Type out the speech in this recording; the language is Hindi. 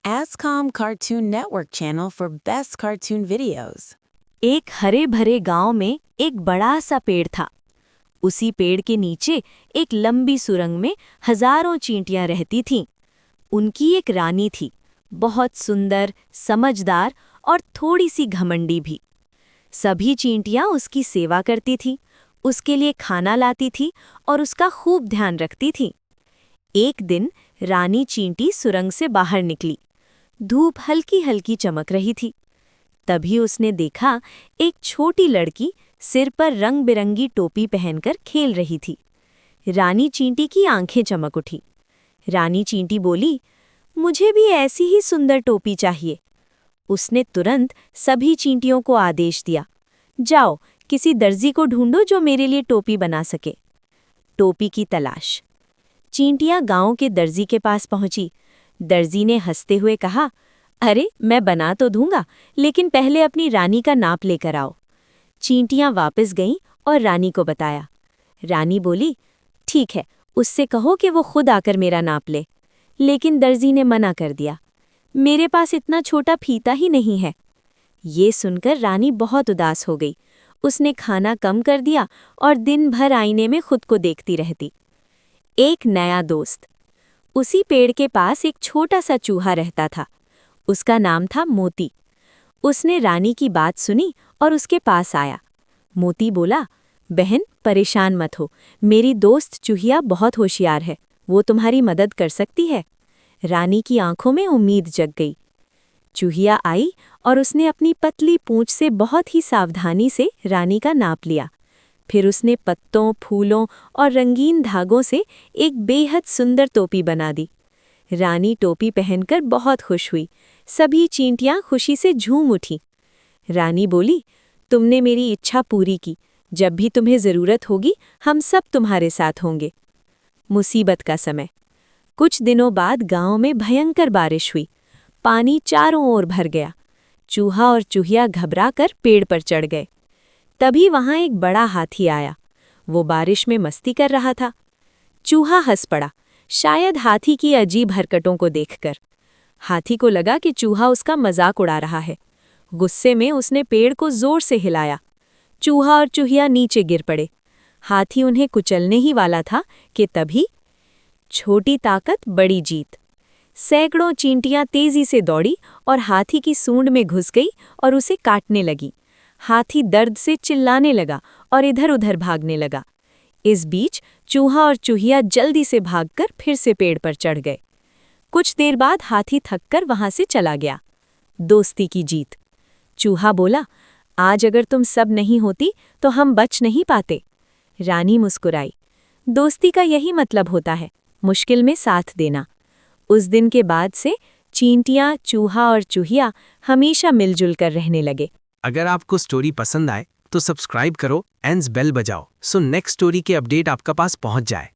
ASCOM Cartoon Network channel for best cartoon videos. एक हरे भरे गांव में एक बड़ा सा पेड़ था। उसी पेड़ के नीचे एक लंबी सुरंग में हजारों चींटियां रहती थीं। उनकी एक रानी थी, बहुत सुंदर, समझदार और थोड़ी सी घमंडी भी। सभी चींटियां उसकी सेवा करती थीं, उसके लिए खाना लाती थी और उसका खूब ध्यान रखती थीं। एक दिन रानी चींटी सुरंग से बाहर निकली। धूप हल्की हल्की चमक रही थी। तभी उसने देखा एक छोटी लड़की सिर पर रंग बिरंगी टोपी पहनकर खेल रही थी। रानी चींटी की आंखें चमक उठी। रानी चींटी बोली, मुझे भी ऐसी ही सुंदर टोपी चाहिए। उसने तुरंत सभी चींटियों को आदेश दिया, जाओ किसी दर्जी को ढूंढो जो मेरे लिए टोपी बना सके। टोपी की तलाश। चींटियां गांव के दर्जी के पास पहुंची। दर्जी ने हंसते हुए कहा, अरे मैं बना तो दूंगा, लेकिन पहले अपनी रानी का नाप लेकर आओ। चींटियां वापस गईं और रानी को बताया। रानी बोली, ठीक है, उससे कहो कि वो खुद आकर मेरा नाप ले। लेकिन दर्जी ने मना कर दिया, मेरे पास इतना छोटा फीता ही नहीं है। ये सुनकर रानी बहुत उदास हो गई। उसने खाना कम कर दिया और दिन भर आईने में खुद को देखती रहती। एक नया दोस्त। उसी पेड़ के पास एक छोटा सा चूहा रहता था। उसका नाम था मोती। उसने रानी की बात सुनी और उसके पास आया। मोती बोला, बहन परेशान मत हो, मेरी दोस्त चूहिया बहुत होशियार है, वो तुम्हारी मदद कर सकती है। रानी की आंखों में उम्मीद जग गई। चूहिया आई और उसने अपनी पतली पूंछ से बहुत ही सावधानी से रानी का नाप लिया। फिर उसने पत्तों, फूलों और रंगीन धागों से एक बेहद सुंदर टोपी बना दी। रानी टोपी पहनकर बहुत खुश हुई। सभी चींटियां खुशी से झूम उठी। रानी बोली, तुमने मेरी इच्छा पूरी की। जब भी तुम्हें ज़रूरत होगी, हम सब तुम्हारे साथ होंगे। मुसीबत का समय। कुछ दिनों बाद गांव में भयंकर बारिश हुई। पानी चारों ओर भर गया। चूहा और चूहिया घबराकर पेड़ पर चढ़ गए। तभी वहां एक बड़ा हाथी आया। वो बारिश में मस्ती कर रहा था। चूहा हंस पड़ा, शायद हाथी की अजीब हरकतों को देखकर। हाथी को लगा कि चूहा उसका मजाक उड़ा रहा है। गुस्से में उसने पेड़ को जोर से हिलाया। चूहा और चूहिया नीचे गिर पड़े। हाथी उन्हें कुचलने ही वाला था कि तभी छोटी ताकत बड़ी जीत। सैकड़ों चींटियां तेजी से दौड़ी और हाथी की सूंड में घुस गई और उसे काटने लगी। हाथी दर्द से चिल्लाने लगा और इधर-उधर भागने लगा। इस बीच चूहा और चूहिया जल्दी से भागकर फिर से पेड़ पर चढ़ गए। कुछ देर बाद हाथी थककर वहां से चला गया। दोस्ती की जीत। चूहा बोला, आज अगर तुम सब नहीं होती तो हम बच नहीं पाते। रानी मुस्कुराई। दोस्ती का यही मतलब होता है, मुश्किल में साथ देना। उस दिन के बाद से चींटियां, चूहा और चूहिया हमेशा मिलजुल कर रहने लगे। अगर आपको स्टोरी पसंद आए तो सब्सक्राइब करो एंड बेल बजाओ सो नेक्स्ट स्टोरी के अपडेट आपका पास पहुंच जाए।